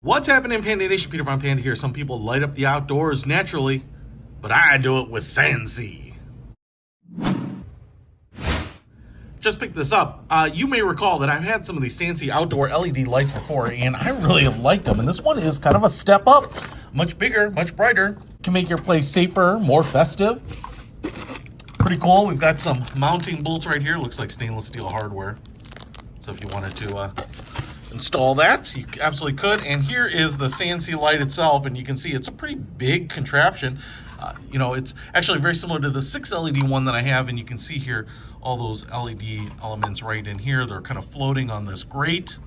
What's happening, Panda Nation? Peter Von Panda here. Some people light up the outdoors naturally, but I do it with SANSI. Just picked this up. You may recall that I've had some of these SANSI outdoor LED lights before, and I really liked them. And this one is kind of a step up. Much bigger, much brighter. Can make your place safer, more festive. Pretty cool. We've got some mounting bolts right here. Looks like stainless steel hardware. So if you wanted to install that, you absolutely could. And here is the SANSI light itself, and you can see it's a pretty big contraption. It's actually very similar to the 6 LED one that I have, and you can see here all those LED elements right in here. They're kind of floating on this grate.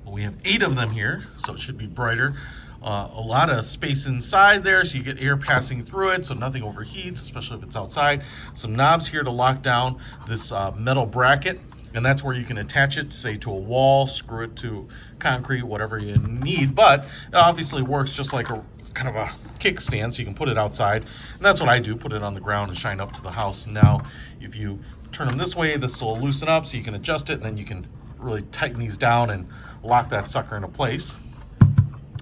Well, we have 8 of them here, so it should be brighter. A lot of space inside there, so you get air passing through it, so nothing overheats, especially if it's outside. Some knobs here to lock down this metal bracket. And that's where you can attach it, say, to a wall, screw it to concrete, whatever you need. But it obviously works just like a kind of a kickstand, so you can put it outside. And that's what I do, put it on the ground and shine up to the house. Now, if you turn them this way, this will loosen up so you can adjust it, and then you can really tighten these down and lock that sucker into place.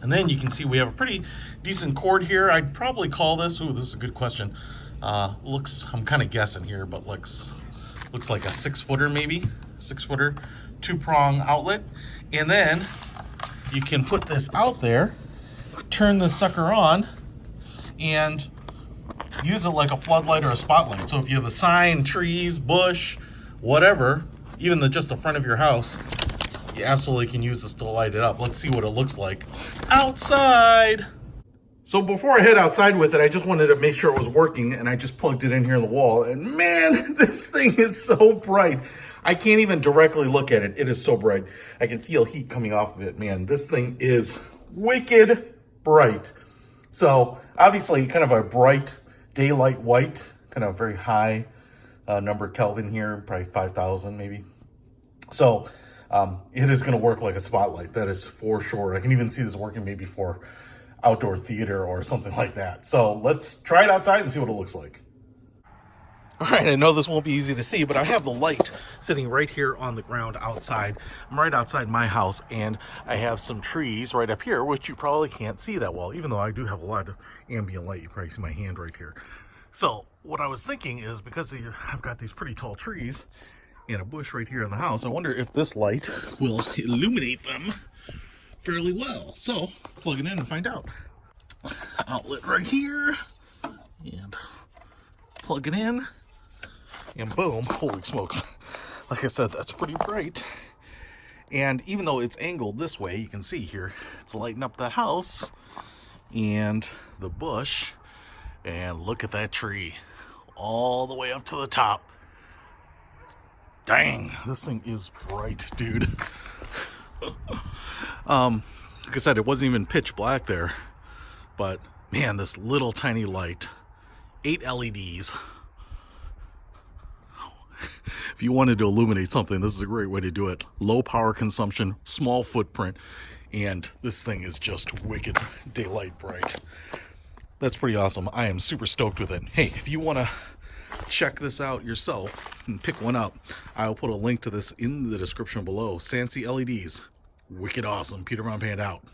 And then you can see we have a pretty decent cord here. I'd probably call this, ooh, this is a good question. I'm kind of guessing here, but looks like a 6-footer, maybe 6-footer, 2-prong outlet. And then you can put this out there, turn this sucker on, and use it like a floodlight or a spotlight. So if you have a sign, trees, bush, whatever, even just the front of your house, you absolutely can use this to light it up. Let's see what it looks like outside. So before I head outside with it, I just wanted to make sure it was working, and I just plugged it in here in the wall. And man, this thing is so bright. I can't even directly look at it. It is so bright. I can feel heat coming off of it. Man, this thing is wicked bright. So obviously kind of a bright daylight white, kind of very high number Kelvin here, probably 5,000 maybe. So it is going to work like a spotlight. That is for sure. I can even see this working maybe for outdoor theater or something like that. So let's try it outside and see what it looks like. All right, I know this won't be easy to see, but I have the light sitting right here on the ground outside. I'm right outside my house, and I have some trees right up here, which you probably can't see that well, even though I do have a lot of ambient light. You probably see my hand right here. So what I was thinking is, because I've got these pretty tall trees and a bush right here in the house, I wonder if this light will illuminate them fairly well. So plug it in and find out. Outlet right here, and plug it in, and boom, holy smokes. Like I said, that's pretty bright. And even though it's angled this way, you can see here, it's lighting up that house and the bush. And look at that tree all the way up to the top. Dang, this thing is bright, dude. Like I said, it wasn't even pitch black there, but man, this little tiny light, 8 LEDs. If you wanted to illuminate something, this is a great way to do it. Low power consumption, small footprint, and this thing is just wicked daylight bright. That's pretty awesome. I am super stoked with it. Hey, if you want to check this out yourself and pick one up, I'll put a link to this in the description below. SANSI LEDs. Wicked awesome. Peter Von Panda out.